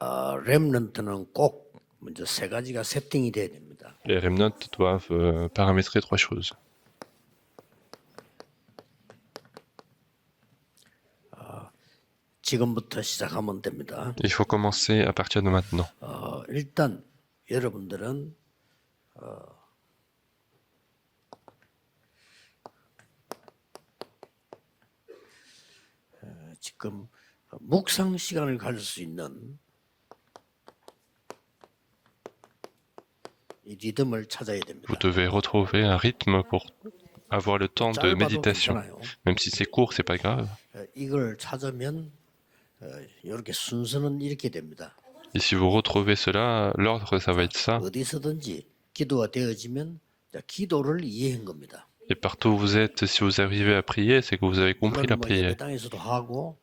렘넌트는 꼭 먼저 세 가지가 세팅이 돼야 됩니다. Les remnants doivent paramétrer trois choses. 지금부터 시작하면 됩니다. Il faut commencer à partir de maintenant. 일단 여러분들은 지금 묵상 시간을 가질 수 있는 이 리듬을 찾아야 됩니다. Vous devez retrouver un rythme pour avoir le temps de 짧아도 méditation. 괜찮아요. Même si c'est court, c'est pas grave. 이걸 찾으면 이렇게 순서는 이렇게 됩니다. Et si vous retrouvez cela, l'ordre, ça va être ça. 어디서든지 기도가 되어지면 기도를 이해한 겁니다. Et partout où vous êtes, si vous arrivez à prier, c'est que vous avez compris la 물론 뭐 prière. 예배 땅에서도 하고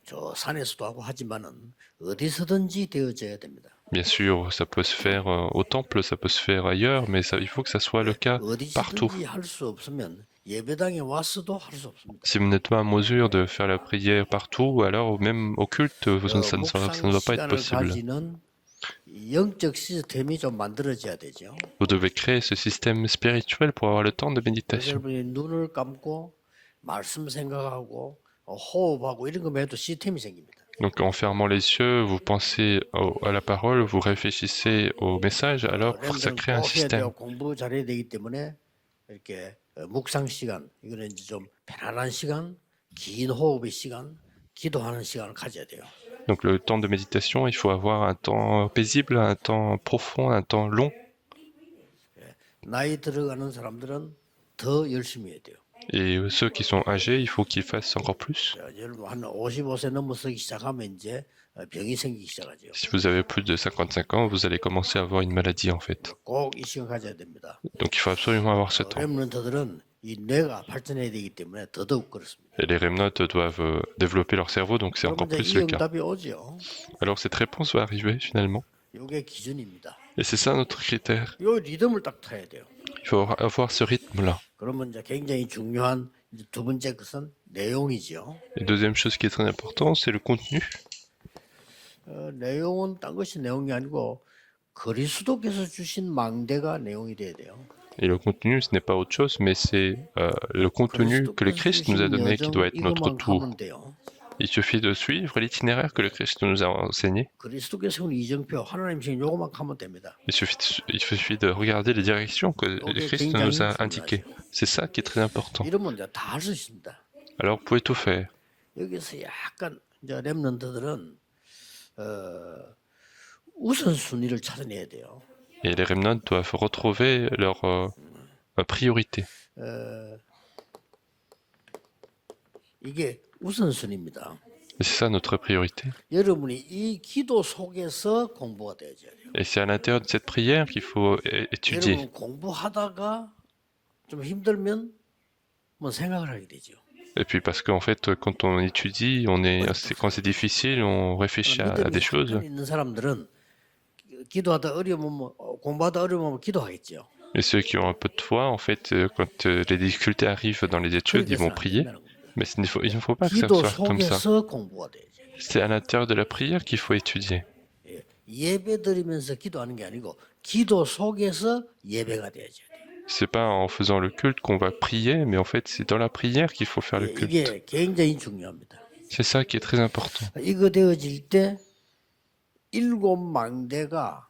저 산에서도 하고 하지만은 어디서든지 되어져야 됩니다. Bien sûr, ça peut se faire au temple, ça peut se faire ailleurs, mais ça, il faut que ça soit le cas partout. 어디서든지 할 수 없으면 예배당에 왔어도 할 수 없습니다. Si vous n'êtes pas en mesure de faire la prière partout, alors même au culte, ça ne doit pas être 묵상 possible. 시간을 가지는 영적 시스템이 좀 만들어져야 되죠. Vous devez créer ce système spirituel pour avoir le temps de 그래서 méditation. 여러분이 눈을 감고 말씀 생각하고 호흡하고 이런 거만 해도 시스템이 생깁니다. Donc en fermant les yeux, vous pensez à la parole, vous réfléchissez au message, alors ça crée un système. 공부 잘해야 되기 때문에 이렇게 묵상 시간, 이거는 이제 좀 편안한 시간, 긴 호흡의 시간, 기도하는 시간을 가져야 돼요. Donc le temps de méditation, il faut avoir un temps paisible, un temps profond, un temps long. 나이 들어가는 사람들은 더 열심히 해야 돼요. Et ceux qui sont âgés, il faut qu'ils fassent encore plus. 여러분 한 55세 넘어서기 시작하면 이제 병이 생기기 시작하죠. Si vous avez plus de 55 ans, vous allez commencer à avoir une maladie en fait. 꼭 이 시간 가져야 됩니다. Donc il faut absolument avoir ce temps. 렘넌트들은 이 뇌가 발전해야 되기 때문에 더더욱 그렇습니다. Et les remnotes doivent développer leur cerveau, donc c'est encore 그러면 plus 이제 이 le cas. 응답이 오죠. Alors cette réponse va arriver finalement. 이게 기준입니다. Et c'est ça notre critère. 이 리듬을 딱 타야 돼요. Il faut avoir ce rythme-là. 그러면 이제 굉장히 중요한 이제 두 번째 것은 내용이죠. Et deuxième chose qui est très importante, c'est le contenu. 내용은 딴 것이 내용이 아니고 그리스도께서 주신 망대가 내용이 돼야 돼요. Et le contenu, ce n'est pas autre chose, mais c'est le contenu que le Christ nous a donné qui doit être notre 이것만 tour. 가면 돼요. Il suffit de suivre l'itinéraire que le Christ nous a enseigné. 그리스도께서 세운 이정표 하나님 신 요것만 가면 됩니다. Il suffit de regarder les directions que le Christ nous a indiquées. C'est ça qui est très important. 이러면 이제 다 할 수 있습니다. Alors vous pouvez tout faire. 여기서 약간 이제 렘넌트들은 우선순위를 찾아내야 돼요. Et les remnants doivent retrouver leur priorité. 이게 우선순위입니다. Et c'est ça notre priorité. 여러분이 이 기도 속에서 공부가 되어져야 돼요. Et c'est à l'intérieur de cette prière qu'il faut étudier. 여러분 공부하다가 좀 힘들면 뭐 생각을 하게 되죠. Et puis parce qu'en fait, quand on étudie, quand c'est difficile, on réfléchit à des choses. 있는 사람들은 기도하다 어려우면 공부하다 어려우면 기도하겠죠. Et ceux qui ont un peu de foi, en fait, quand les difficultés arrivent dans les études, ils vont prier. Mais il ne faut pas que ça 기도 soit comme ça. 속에서 공부가 돼야죠. C'est à l'intérieur de la prière qu'il faut étudier. 예배 드리면서 기도하는 게 아니고 기도 속에서 예배가 돼야죠. C'est pas en faisant le culte qu'on va prier, mais en fait, c'est dans la prière qu'il faut faire le culte. 이게 굉장히 중요합니다. C'est ça qui est très important. 이거 되어질 때 일곱 망대가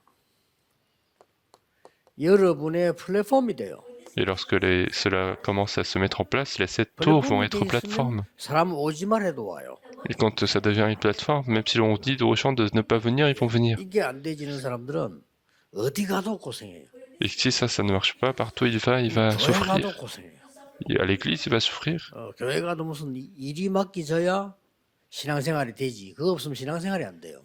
여러분의 플랫폼이 돼요. Et lorsque cela commence à se mettre en place, les 7 tours vont être plateformes. 사람 오지만 해도 와요. Et quand ça devient une plateforme, même si l'on dit aux gens de ne pas venir, ils vont venir. 이게 안 되지는 사람들은 어디 가도 고생해요. Et si ça ne marche pas, partout il va 교회 souffrir. 가도 고생해요. Et à l'église, il va souffrir. 교회 가도 무슨 일이 맡기져야 신앙생활이 되지. 그거 없으면 신앙생활이 안 돼요.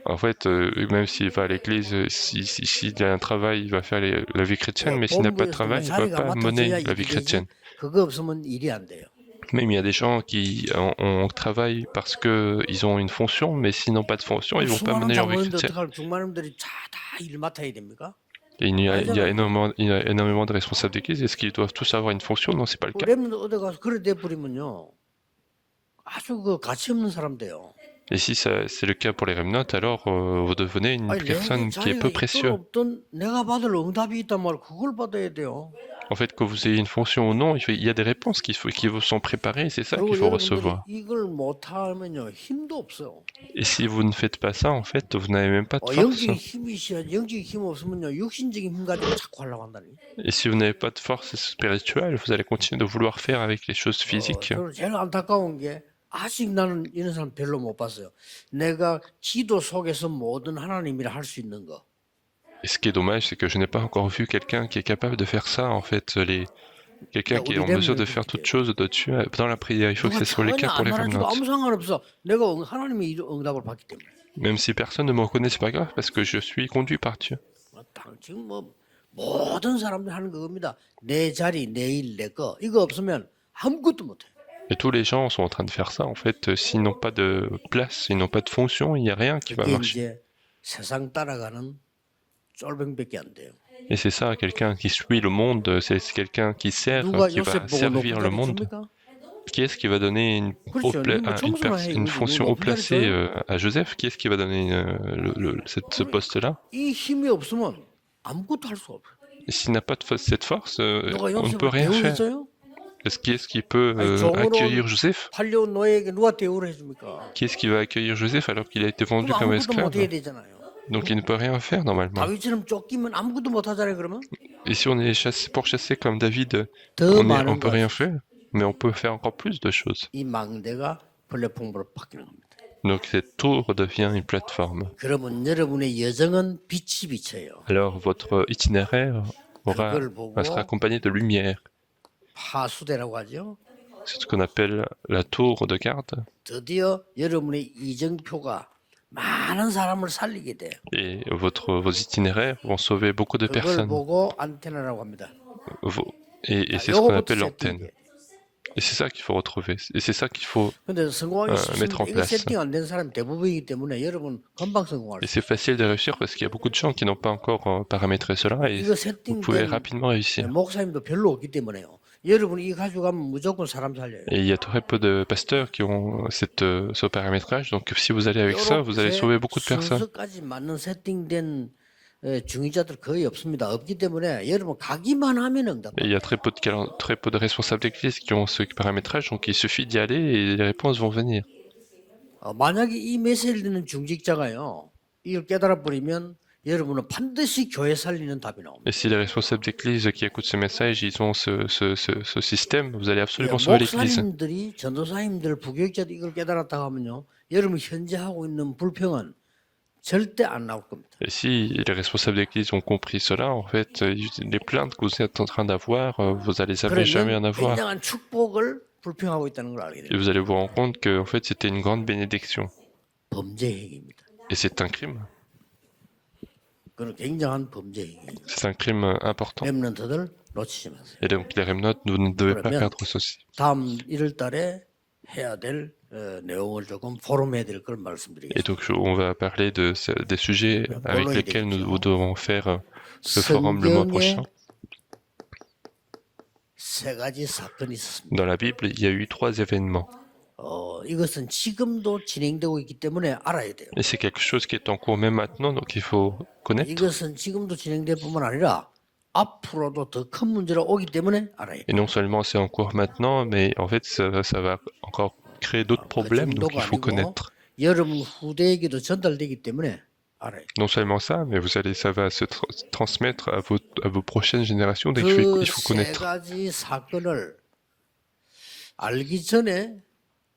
En fait, même s'il va à l'église, s'il a un travail, il va faire la vie chrétienne, mais s'il n'a pas de travail, il ne va pas mener la vie chrétienne. 그거 없으면 일이 안 돼요. Même il y a des gens qui ont travail parce qu'ils ont une fonction, mais s'ils n'ont pas de fonction, ils ne vont pas mener leur vie chrétienne. 중마님들이 다 일 맡아야 됩니까? Et il y a énormément de responsables d'église. Est-ce qu'ils doivent tous avoir une fonction? Non, c'est pas le cas. 렘넌트 어디 가서 그래 돼 버리면요. 아주 그 가치 없는 사람 돼요. Et si c'est le cas pour les remnotes, alors vous devenez une 아니, 내게 personne qui est 자리가 peu 있든 précieux. 없든 내가 받을 응답이 있단 말 그걸 받아야 돼요. En fait, que vous ayez une fonction ou non, il y a des réponses qui vous sont préparées, et c'est ça qu'il 그리고 faut 여러분들이 recevoir. 이걸 못하면요 힘도 없어요. Et si vous ne faites pas ça, en fait, vous n'avez même pas de force. 영적인 힘이 있어야지. 영적인 힘 없으면요 육신적인 힘 가지고 자꾸 하려고 한다니. Et si vous n'avez pas de force spirituelle, vous allez continuer de vouloir faire avec les choses physiques. 저는 제일 안타까운 게 아직 나는 이런 사람 별로 못 봤어요. 내가 기도 속에서 모든 하나님이라 할 수 있는 거. Et ce qui est dommage, c'est que je n'ai pas encore vu quelqu'un qui est capable de faire ça, en fait, quelqu'un qui est en mesure de faire toute chose au-dessus dans la prière. Il faut que 누가 ce soit le 전혀 cas pour 안 les 알아주고 remnotes. 아무 상관없어. 내가 하나님의 응답을 받기 때문에. Même si personne ne me reconnaît, c'est pas grave, parce que je suis conduit par Dieu. 지금 뭐 모든 사람들이 하는 그겁니다. 내 자리, 내 일, 내 거. 이거 없으면 아무것도 못해. Et tous les gens sont en train de faire ça, en fait. S'ils n'ont pas de place, s'ils n'ont pas de fonction, il n'y a rien qui va 그게 marcher. 이제 세상 따라가는 쫄병밖에 안 돼요. Et c'est ça, quelqu'un qui suit le monde, c'est quelqu'un qui sert, 누가 qui va 요셉 보고 높은 servir le 자리 monde. 줍니까? Qui est-ce qui va donner 그렇죠. une fonction haut placée à Joseph? Qui est-ce qui va donner ce poste-là? 이 힘이 없으면 아무것도 할 수 없어. Et s'il n'a pas cette force, 누가 on ne peut 요셉을 rien faire. 대우했어요? Qui est-ce qui peut 아니, 종으로 accueillir Joseph? 팔려온 노예에게 누가 대우를 해줍니까? Qui est-ce qui va accueillir Joseph alors qu'il a été vendu 그럼 comme 아무것도 못 해야 esclave? 되잖아요. Donc il ne peut rien faire normalement. 다윗처럼 쫓기면 아무것도 못 하잖아요. 그러면 Et si on est pourchassé comme David, 더 on 많은 peut rien 것. faire, mais on peut faire encore plus de choses. 이 망대가 플랫폼으로 바뀌는 겁니다. Donc cette tour devient une plateforme. 그러면 여러분의 여정은 빛이 비쳐요. Alors votre itinéraire 그걸 보고 sera accompagné de lumière. 파수대라고 하죠. C'est ce qu'on appelle la tour de garde. 드디어 여러분의 이정표가 많은 사람을 살리게 돼요. Et vos itinéraires vont sauver beaucoup de 그걸 personnes. 보고 안테나라고 합니다. Et c'est ce qu'on 요것부터 appelle 세팅이 l'antenne. 돼요. Et c'est ça qu'il faut retrouver. Et c'est ça qu'il faut. 근데 성공하기 mettre en 쉽습니다. 이거 place. 세팅 안 된 사람이 대부분이기 때문에 여러분 금방 성공할 Et 수 c'est facile de réussir parce qu'il y a beaucoup de gens qui n'ont pas encore paramétré cela et 이거 vous pouvez 세팅된 rapidement réussir. 목사님도 별로 없기 때문에요. 여러분이 이거 가지고 가면 무조건 사람 살려요. Et il y a très peu de pasteurs qui ont ce paramétrage, donc si vous allez avec ça, vous allez sauver beaucoup de personnes. 순서까지 맞는 세팅된 중위자들 거의 없습니다. 없기 때문에 여러분 가기만 하면 응답. Et il y a très peu de responsables d'église qui ont ce paramétrage, donc il suffit d'y aller et les réponses vont venir. 만약에 이 메시지를 듣는 중직자가요, 이걸 깨달아 버리면 여러분은 반드시 교회 살리는 답이 나옵니다. Et si les responsables d'église qui écoutent ce message, ils ont ce système, vous allez absolument sauver l'église. 목사님들이 전도사님들 부교육자들 이걸 깨달았다고 하면요, 여러분 현재 하고 있는 불평은 절대 안 나올 겁니다. Et si les responsables d'église ont compris cela, en fait, les plaintes que vous êtes en train d'avoir, vous allez jamais en 그러면 avoir. 굉장한 축복을 불평하고 있다는 걸 알게 Et 됩니다. vous allez vous rendre compte que, en fait, c'était une grande bénédiction. 범죄 행위입니다. Et c'est un crime. 그건 굉장한 범죄 행위예요. C'est un crime important. 렘넌트들 놓치지 마세요. Et donc, les remnotes, vous ne devez pas perdre ceci. 다음 1월 달에 해야 될 내용을 조금 포럼해야 될 걸 Et 말씀드리겠습니다. donc, on va parler des sujets avec lesquels nous devons faire ce forum le mois prochain. 세 가지 사건이 있었습니다. Dans la Bible, il y a eu 3 événements. 이것은 지금도 진행되고 있기 때문에 알아야 돼요. Et c'est quelque chose qui est en cours même maintenant, donc il faut connaître. 이것은 지금도 진행될 뿐만 아니라 앞으로도 더 큰 문제로 오기 때문에 알아야 Et 돼요. non seulement c'est en cours maintenant, mais en fait, ça va encore créer d'autres problèmes, donc il faut connaître. 여러분 후대에게도 전달되기 때문에 알아야 돼요. Non seulement ça, mais ça va se transmettre à vos prochaines générations, donc il faut 그 세 connaître. 가지 사건을 알기 전에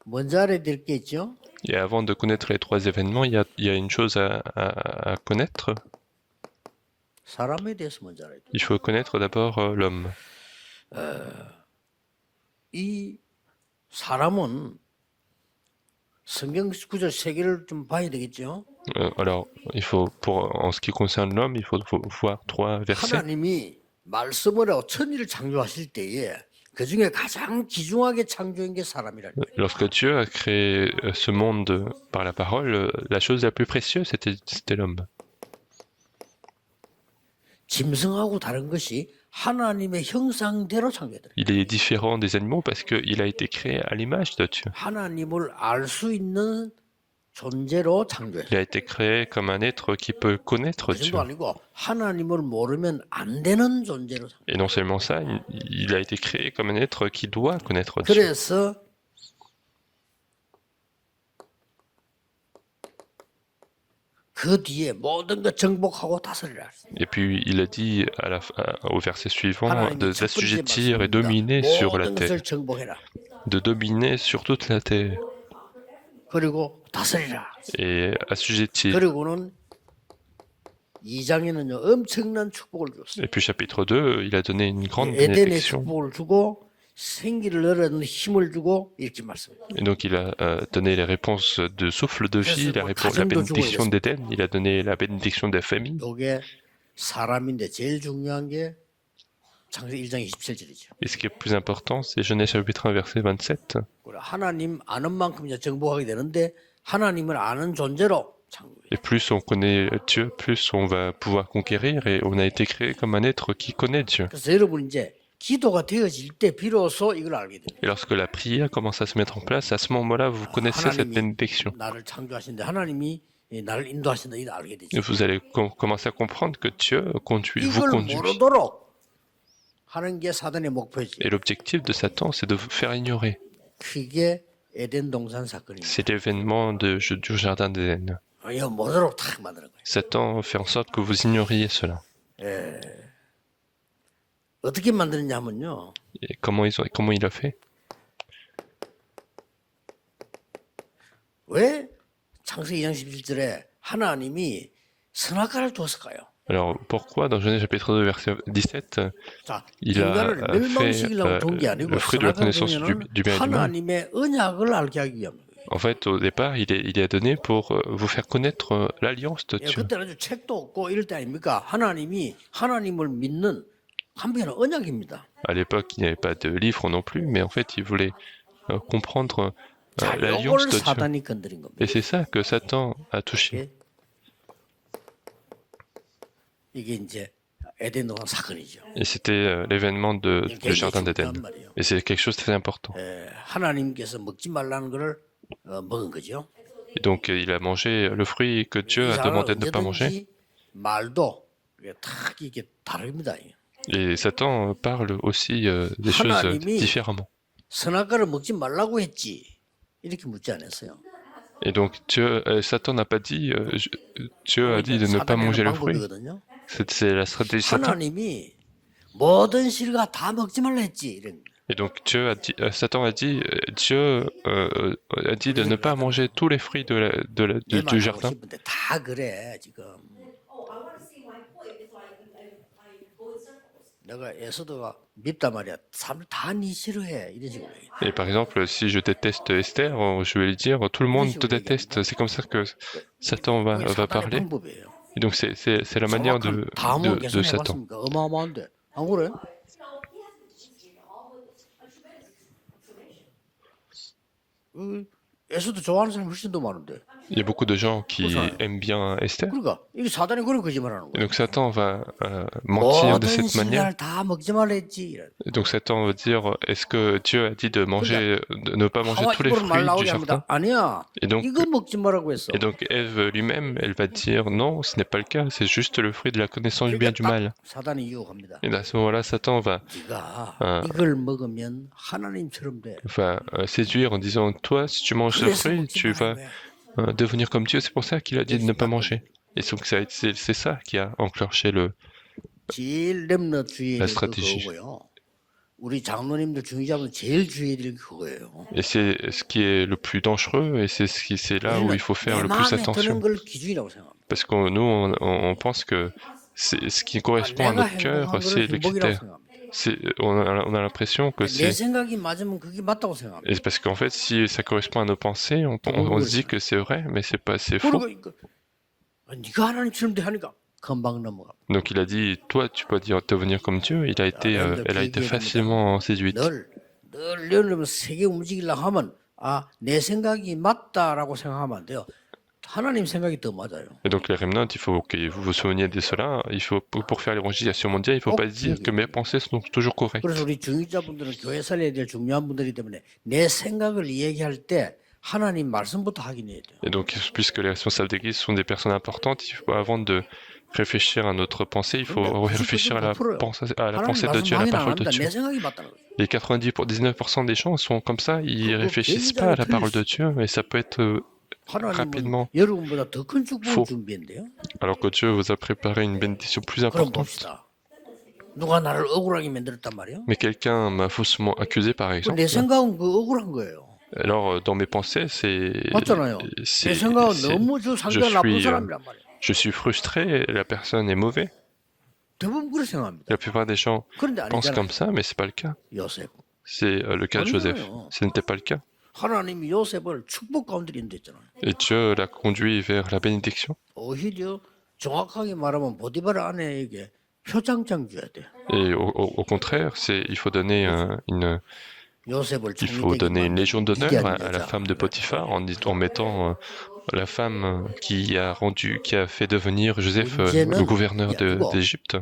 먼저 알아야 될 게 있죠. Et avant de connaître les 3 événements, il y a une chose à connaître. 사람에 대해서 먼저 알아야 돼요. Il faut connaître d'abord l'homme. 이 사람은 성경 구절 세 개를 좀 봐야 되겠죠. Alors, en ce qui concerne l'homme, il faut voir 3 versets. 하나님이 말씀을 하고 천지를 창조하실 때에 그 중에 가장 귀중하게 창조한 게 사람이라는 거예요. Lorsque Dieu a créé ce monde par la parole, la chose la plus précieuse, c'était l'homme. 짐승하고 다른 것이 하나님의 형상대로 창조됐어요. Il est différent des animaux parce qu'il a été créé à l'image de Dieu. 하나님을 알 수 있는 존재로 Il 창조했어요. a été créé comme un être qui peut connaître 그 Dieu. 정도 아니고 하나님을 모르면 안 되는 존재로 창조. Et non seulement ça, il a été créé comme un être qui doit connaître Dieu. 그래서 그 뒤에 모든 것 정복하고 다스리라. Et puis il a dit au verset suivant 하나님이 첫 번째 d'assujettir et 말씀입니다. dominer sur la 모든 terre, 것을 정복해라. de dominer sur toute la terre 그리고 다스리라. et assujettir. 그리고는 2장에는요 엄청난 축복을 줬어요. Et puis chapitre 2, il a donné une grande 에덴의 bénédiction. 축복을 주고 생기를 얻는 힘을 주고 이렇게 말씀해요. Et donc il a donné les réponses de souffle de vie, la bénédiction d'Éden, il a donné la bénédiction des familles. 이게 사람인데 제일 중요한 게 창세기 1장 27절이죠. Et ce qui est plus important, c'est Genèse chapitre 1, verset 27. 하나님 아는 만큼 이제 정복하게 되는데 하나님을 아는 존재로 창조해요. Et plus on connaît Dieu, plus on va pouvoir conquérir et on a été créé comme un être qui connaît Dieu. 그래서 여러분 이제 기도가 되어질 때 비로소 이걸 알게 돼요. Et lorsque la prière commence à se mettre en place, à ce moment-là, vous connaissez cette bénédiction. 나를 창조하신데 하나님이 나를 인도하신다 이걸 알게 되죠. Et vous allez commencer à comprendre que Dieu vous 이걸 conduit. 모르도록 하는 게 사단의 목표지. Et l'objectif de Satan, c'est de vous faire ignorer. 그게 에덴 동산 사건입니다. C'est l'événement du jardin d'Éden. 이거 모르도록 탁 만드는 거예요. Satan fait en sorte que vous ignoriez cela. 어떻게 만드느냐면요. Et comment il a fait? 왜 창세기 2장 17절에 하나님이 선악과를 줬을까요? Alors pourquoi dans Genèse chapitre 2 verset 17 자, il a 인간을 fait 멸망시키려고 준 게 아니고 le fruit de la connaissance 선악과는 du bien et du mal? 하나님의 언약을 알게 하기 위함. En fait, au départ, il est donné pour vous faire connaître l'alliance de Dieu. 그때는 아주 책도 없고 이럴 때 아닙니까? 하나님이 하나님을 믿는 한편의 언약입니다. À l'époque, il n'y avait pas de livre non plus, mais en fait, il voulait comprendre 자, l'alliance 이걸 de Dieu. 사단이 건드린 겁니다. Et c'est ça que Satan a touché. 이게 이제 에덴 동산 사건이죠. Et c'était l'événement du jardin d'Éden. Et c'est quelque chose de très important. 하나님께서 먹지 말라는 것을 먹은 거죠. Et donc, il a mangé le fruit que Dieu a demandé de ne pas manger. 말도 탁 이게 다릅니다. Et Satan parle aussi des choses différemment. 선악과를 먹지 말라고 했지. 이렇게 묻지 않았어요. Et donc, Satan n'a pas dit, Dieu a dit de ne pas manger le fruit. C'est la stratégie de Satan. 하나님이 모든 실과 다 먹지 말라 했지. 이런. Et donc Satan a dit, Dieu a dit de ne pas manger tous les fruits du jardin. 다 그래 지금. 내가 에스더가 밉단 말이야. 사람들 다 니 싫어해. 이런 식으로. Et par exemple, si je déteste Esther, je vais lui dire, tout le monde te déteste. C'est comme ça que Satan va parler. Et donc c'est la manière de Satan. 어마어마한데. 안 그래? 에스더 좋아하는 사람이 훨씬 더 많은데. Il y a beaucoup de gens qui aiment bien Esther. 그러니까 이게 사단이 그런 거짓말하는 Et 거야. donc Satan va mentir de cette manière. 다 먹지 말라 했지. Et donc Satan va dire, est-ce que Dieu a dit de ne pas manger tous les fruits du jardin? 아니야. Et donc 이거 먹지 말라고 했어. Ève lui-même, elle va dire, non, ce n'est pas le cas, c'est juste le fruit de la connaissance du bien et du mal. 사단이 유혹합니다. Et à ce moment-là, Satan va 이걸 먹으면 하나님처럼 돼. séduire en disant, toi, si tu manges ce fruit, tu vas devenir comme Dieu. C'est pour ça qu'il a dit de ne pas manger. Et donc c'est ça qui a enclenché 제일 렘너주의의 la stratégie. 그거고요. 우리 장로님들 중의자분 제일 주의해야 될 그거예요. Et c'est ce qui est le plus dangereux et c'est là où il faut faire le plus attention. Parce que nous, on pense que ce qui correspond à notre cœur, c'est le critère. On a l'impression que c'est... Et c'est parce qu'en fait, si ça correspond à nos pensées, on se dit que c'est vrai, mais c'est faux. Donc il a dit, toi, tu peux devenir comme Dieu. Elle a été facilement séduite. 내 생각이 맞다라고 생각하면 안 돼요. 하나님 생각이 더 맞아요. Et donc les remnants, il faut que vous vous souveniez de cela. Il faut pour faire l'évangélisation mondiale, il ne faut pas dire que mes pensées sont toujours correctes. 그래서 우리 중위자분들은 교회 살려야 될 중요한 분들이기 때문에 내 생각을 얘기할 때 하나님 말씀부터 확인해야 돼요. Et donc, puisque les responsables d'église sont des personnes importantes, il faut, avant de réfléchir à notre pensée, il faut réfléchir à la pensée de Dieu, à la parole de Dieu. Les 99% des gens sont comme ça, ils réfléchissent pas à la parole de Dieu, et ça peut être rapidement faux. Alors que Dieu vous a préparé une bénédiction plus importante. Mais quelqu'un m'a faussement accusé, par exemple. Alors, dans mes pensées, je suis frustré, la personne est mauvaise. La plupart des gens pensent comme ça, mais c'est pas le cas. C'est le cas de Joseph. Ce n'était pas le cas. Et Dieu l'a conduit vers la bénédiction. Et au contraire, il faut donner une légion d'honneur à la femme de Potiphar en mettant la femme qui a fait devenir Joseph le gouverneur d'Égypte.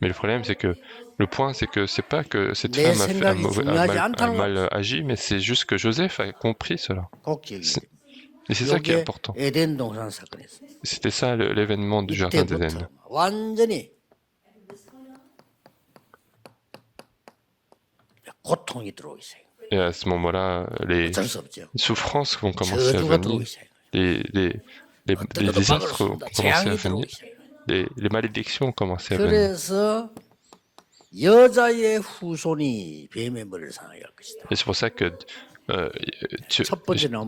Mais le problème, c'est que c'est pas que cette femme a mal agi, mais c'est juste que Joseph a compris cela. Et c'est ça qui est important. C'était ça l'événement du jardin d'Éden. Et à ce moment-là, les souffrances vont commencer à venir, les désastres vont commencer à venir, les malédictions vont commencer à venir. Et c'est pour ça que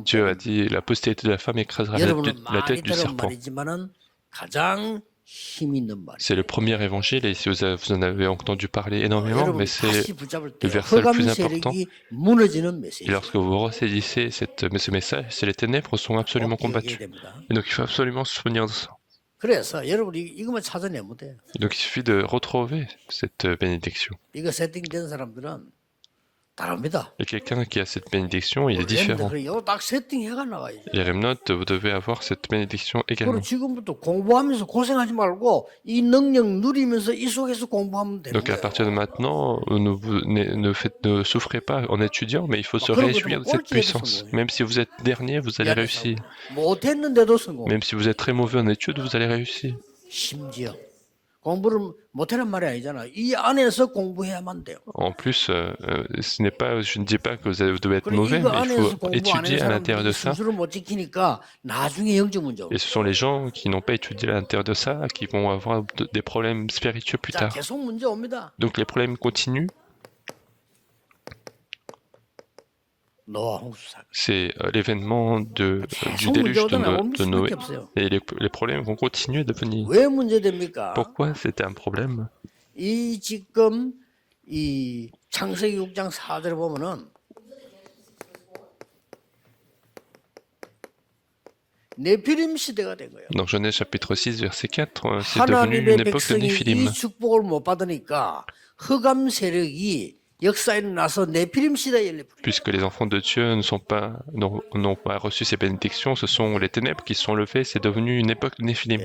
Dieu a dit la postérité de la femme écrasera la tête du serpent. C'est le premier évangile, et si vous en avez entendu parler énormément, mais c'est le verset le plus important. Et lorsque vous ressaisissez ce message, c'est les ténèbres sont absolument combattues. Et donc il faut absolument se souvenir de ça. Et donc il suffit de retrouver cette bénédiction. Et quelqu'un qui a cette bénédiction, il est différent. Les remnotes, vous devez avoir cette bénédiction également. Donc à partir de maintenant, ne souffrez pas en étudiant, mais il faut se réjouir de cette puissance. Même si vous êtes dernier, vous allez réussir. Même si vous êtes très mauvais en études, vous allez réussir. En plus, je ne dis pas que vous devez être mauvais, mais il faut étudier à l'intérieur de ça. Et ce sont les gens qui n'ont pas étudié à l'intérieur de ça qui vont avoir des problèmes spirituels plus tard. Donc les problèmes continuent. C'est l'événement du déluge de Noé. Et les problèmes vont continuer de venir. Pourquoi c'était un problème? Dans Genèse chapitre 6, verset 4, c'est devenu une époque de Néphilim. Puisque les enfants de Dieu n'ont pas reçu ces bénédictions, ce sont les ténèbres qui sont levées, c'est devenu une époque de Néphilim.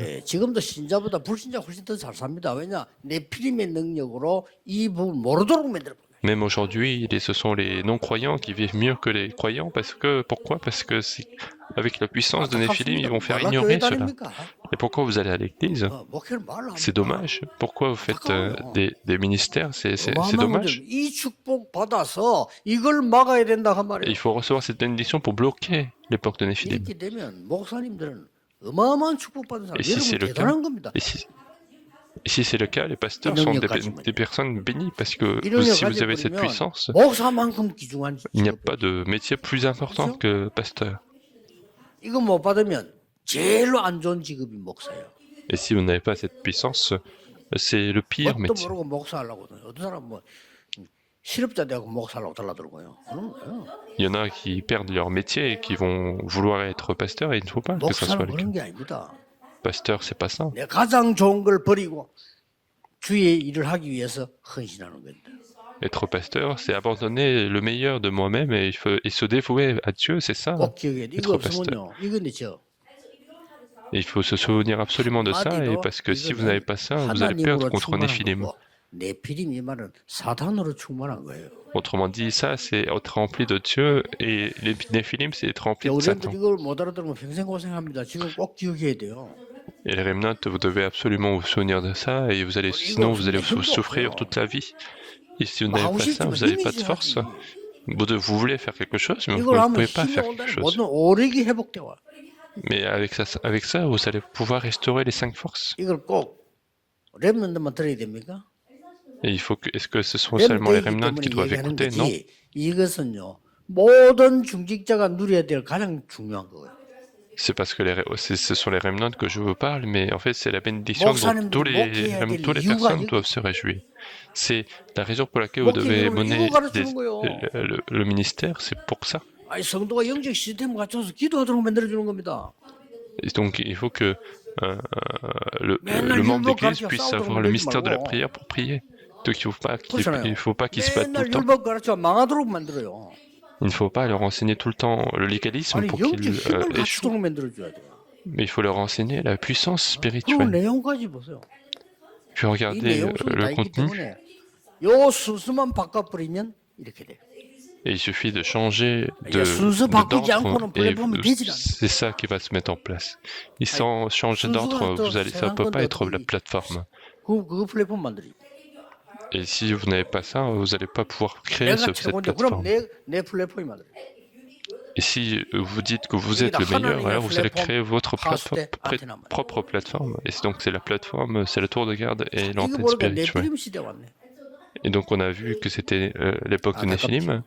Même aujourd'hui, ce sont les non-croyants qui vivent mieux que les croyants. Pourquoi? Parce que avec la puissance de Néphilim, ils vont faire ignorer cela. Et pourquoi vous allez à l'église? C'est dommage. Pourquoi vous faites des ministères? C'est dommage. Et il faut recevoir cette bénédiction pour bloquer l'époque de Néphilim. Et si c'est le cas, si c'est le cas, les pasteurs sont des personnes bénies, parce que si vous avez cette puissance, il n'y a pas de métier plus important que pasteur. Et si vous n'avez pas cette puissance, c'est le pire métier. Il y en a qui perdent leur métier et qui vont vouloir être pasteurs, et il ne faut pas que ce soit le cas. Pasteur, c'est pas ça. Être pasteur, c'est abandonner le meilleur de moi-même et se dévouer à Dieu, c'est ça, être pasteur. Et il faut se souvenir absolument de ça, et parce que si vous n'avez pas ça, vous allez perdre contre Néphilim. 네피림 이 말은 사탄으로 충만한 거예요. Autrement dit, ça, c'est être rempli de Dieu, et les Néphilim, c'est être rempli de 여러분들 Satan. 이걸 못 알아들으면 평생 고생합니다. 지금 꼭 기억해야 돼요. Et les Remnant, vous devez absolument vous souvenir de ça, et vous allez, sinon vous allez souffrir toute la vie. Et si vous n'avez pas ça, vous n'avez pas de force. Vous voulez faire quelque chose, mais vous ne pouvez pas faire quelque chose. 모든 오력이 회복돼 와. Mais avec ça, vous allez pouvoir restaurer les 5 forces. 이걸 꼭 렘넌트만 들어야 됩니까? Et est-ce que ce sont seulement les Remnants qui doivent écouter? Non. 이것은요 모든 중직자가 누려야 될 가장 중요한 거예요. C'est parce que ce sont les Remnants que je vous parle, mais en fait c'est la bénédiction dont toutes les personnes doivent se réjouir. C'est la raison pour laquelle vous devez mener le ministère, c'est pour ça. 아니, 성도가 영적 시스템을 갖춰서 기도하도록 만들어주는 겁니다. Et donc il faut que le membre d'église puisse avoir le mystère de la prière pour prier. Donc il ne faut pas qu'il se batte tout le temps. Il ne faut pas leur enseigner tout le temps le légalisme pour qu'ils échouent. Mais il faut leur enseigner la puissance spirituelle. Puis regardez le contenu. Et il suffit de changer d'ordre et c'est ça qui va se mettre en place. Et sans changer d'ordre, ça ne peut pas être la plateforme. Et si vous n'avez pas ça, vous n'allez pas pouvoir créer cette plateforme. Et si vous dites que vous êtes le meilleur, alors vous allez créer votre propre plateforme. Et donc c'est la plateforme, c'est la tour de garde et l'antenne spirituelle. Et donc on a vu que c'était l'époque de Néphilim.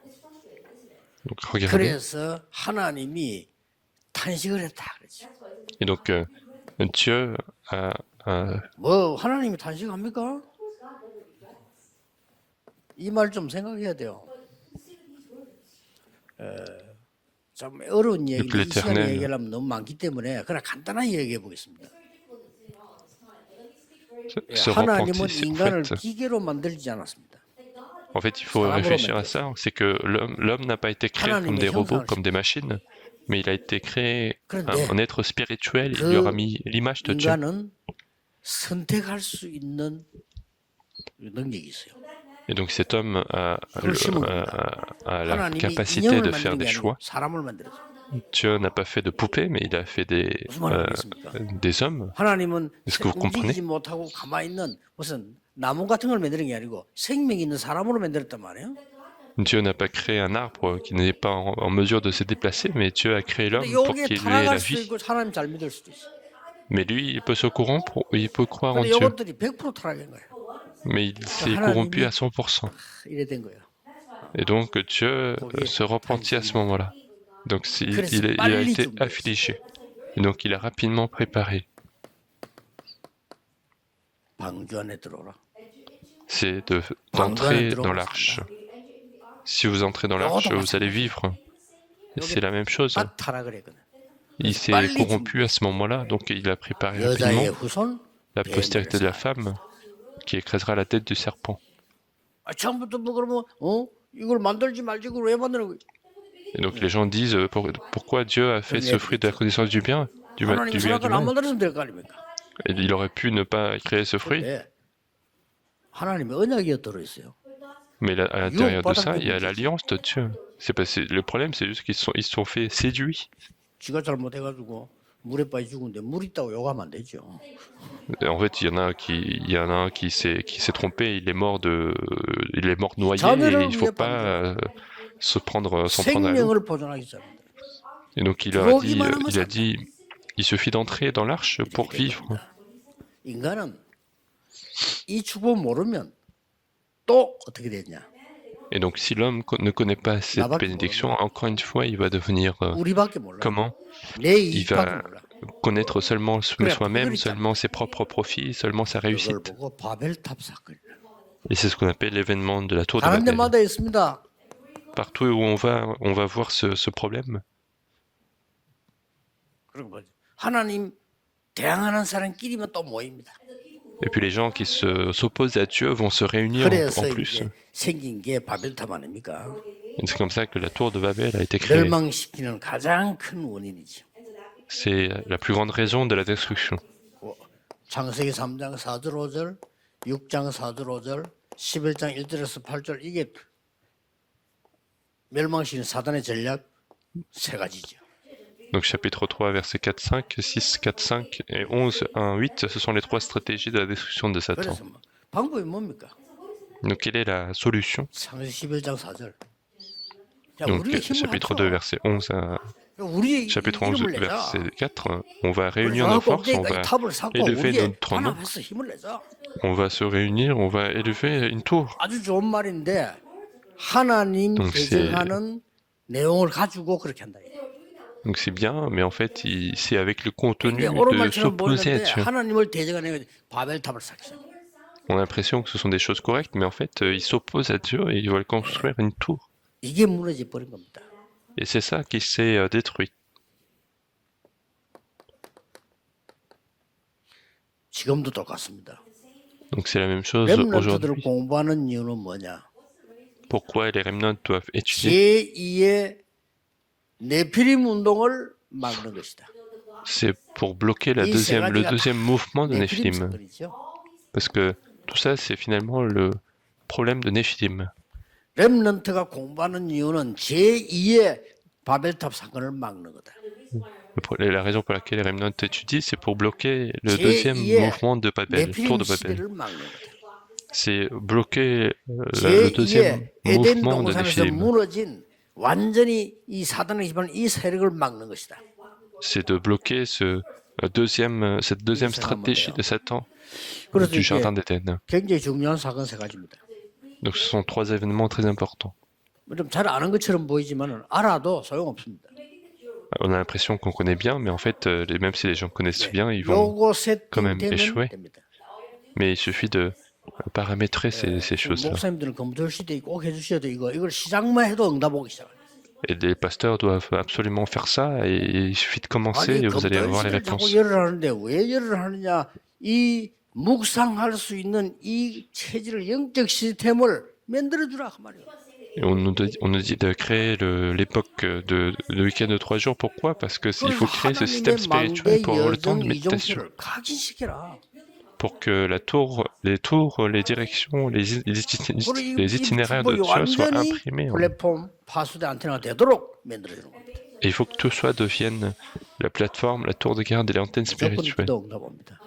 Donc regardez. Et donc Dieu a... 이 말 좀 생각해야 돼요. 좀 어려운 얘기, 이 시간에 얘기하려면 너무 많기 때문에 그냥 간단하게 얘기해 보겠습니다. 하나님은 인간을 기계로 만들지 않았습니다. En fait, il faut réfléchir à ça. C'est que l'homme n'a pas été créé comme des robots, comme des machines, mais il a été créé un être spirituel. Il lui aura mis l'image de Dieu. 인간은 선택할 수 있는 능력이 있어요. Et donc cet homme a la capacité de faire des choix. Dieu n'a pas fait de poupées, mais il a fait des hommes. Est-ce que vous comprenez? Dieu n'a pas créé un arbre qui n'est pas en mesure de se déplacer, mais Dieu a créé l'homme pour qu'il ait la vie. Mais lui, il peut se corrompre, il peut croire en Dieu. Mais il s'est corrompu à 100%. Et donc Dieu se repentit à ce moment-là. Donc il a été affligé. Et donc il a rapidement préparé. C'est d'entrer dans l'arche. Si vous entrez dans l'arche, vous allez vivre. Et c'est la même chose. Il s'est corrompu à ce moment-là, donc il a préparé rapidement la postérité de la femme qui écrasera la tête du serpent. Et donc les gens disent pourquoi Dieu a fait ce fruit de la connaissance du bien, du bien et du mal. Et il aurait pu ne pas créer ce fruit. Mais à l'intérieur de ça, il y a l'alliance de Dieu. Le problème, c'est juste qu'ils se sont fait séduits. En fait, il y en a un qui s'est trompé, il est mort noyé, et il ne faut pas s'en prendre à l'eau. Et donc il a dit, il suffit d'entrer dans l'arche pour vivre. Et donc si l'homme ne connaît pas cette bénédiction, encore une fois, il va devenir comment? Il va connaître seulement soi-même, seulement ses propres profits, seulement sa réussite. Et c'est ce qu'on appelle l'événement de la tour de Babel. Partout où on va voir ce problème. Et puis les gens qui s'opposent à Dieu vont se réunir en plus. Et c'est comme ça que la tour de Babel a été créée. C'est la plus grande raison de la destruction. 6장 4절 5절, 11장 1절에서 8절 이게 멸망시키는 사단의 전략 세 가지죠. Donc chapitre 3, versets 4, 5, 6, 4, 5 et 11, 1, 8, ce sont les trois stratégies de la destruction de Satan. 그래서 뭐, 방법이 뭡니까? Donc quelle est la solution? 창세기 11장 4절. 자, Donc 우리의 힘을 chapitre 합쳐. 2, verset 11 à 우리의 chapitre 11, 이름을 내자. verset 4, on va réunir nos forces, on va 탑을 쌓고 élever 우리의 notre nom, 반합해서 힘을 내자. on va se réunir, on va élever une tour. 아주 좋은 말인데 하나님 Donc 배정하는 내용을 가지고 그렇게 한다. Donc c'est bien, mais en fait, c'est avec le contenu 이게 옳은 de 말처럼 s'opposer à 보이는데 Dieu. 하나님을 대적하는 바벨탑을 쌓자. On a l'impression que ce sont des choses correctes, mais en fait, ils s'opposent à Dieu et ils veulent construire une tour. 이게 무너져 버린 겁니다. Et c'est ça qui s'est détruit. 지금도 똑같습니다. Donc c'est la même chose 렘넌트들을 aujourd'hui. 공부하는 이유는 뭐냐? Pourquoi les remnants doivent étudier? 제2의 네피림 운동을 막는 것이다. C'est pour bloquer le deuxième mouvement de 네피림 Néphilim. 사건이죠. Parce que tout ça, c'est finalement le problème de Néphilim. 렘넌트가 공부하는 이유는 제2의 바벨탑 사건을 막는 거다. La raison pour laquelle les remnants étudient, c'est pour bloquer le deuxième mouvement de Babel, tour de Babel. 시대를 막는 거다. C'est bloquer le deuxième 제2의 에덴 mouvement de 동산에서 Néphilim. 무너진 완전히 이 사단의 기반은 이 세력을 막는 것이다. C'est de bloquer cette deuxième stratégie de Satan 그래서 du 이게 jardin d'Éden. 굉장히 중요한 사건 세 가지입니다. Donc ce sont trois événements très importants. 좀 잘 아는 것처럼 보이지만 알아도 소용없습니다. On a l'impression qu'on connaît bien, mais en fait, même si les gens connaissent bien, ils vont 요거 quand même 세팅되면 échouer. 됩니다. Mais il suffit de paramétrer ces choses-là. 목사님들은 검토할 수도 있고 꼭 해주셔야 돼. 이걸 시작만 해도 응답 오기 시작해요. Et les pasteurs doivent absolument faire ça, et il suffit de commencer et vous allez avoir les réponses. 자꾸 열을 하는데 왜 열을 하느냐? 이 묵상할 수 있는 이 체질을 영적 시스템을 만들어 주라 그 말이에요. Et on nous dit de créer l'époque de week-end de 3 jours. Pourquoi? Parce que il faut créer ce système spirituel pour avoir le temps de méditation. 각인시켜라. Pour que les tours, les directions, les itinéraires de Dieu soient imprimés. 플랫폼 파수대 안테나가 되도록 만들어 주는 겁니다. Et il faut que tout soit devienne la plateforme, la tour de garde et l'antenne spirituelle. 응답합니다.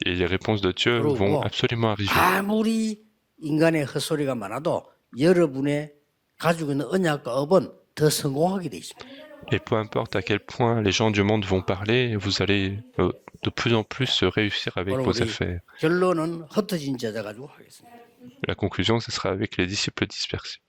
Et les réponses de Dieu vont absolument arriver. 아무리 인간의 헛소리가 많아도 여러분의 가지고 있는 언약과 업은 더 성공하게 돼 있습니다. Et peu importe à quel point les gens du monde vont parler, vous allez de plus en plus réussir avec vos affaires. 결론은 흩어진 제자 가지고 하겠습니다. La conclusion, ce sera avec les disciples dispersés.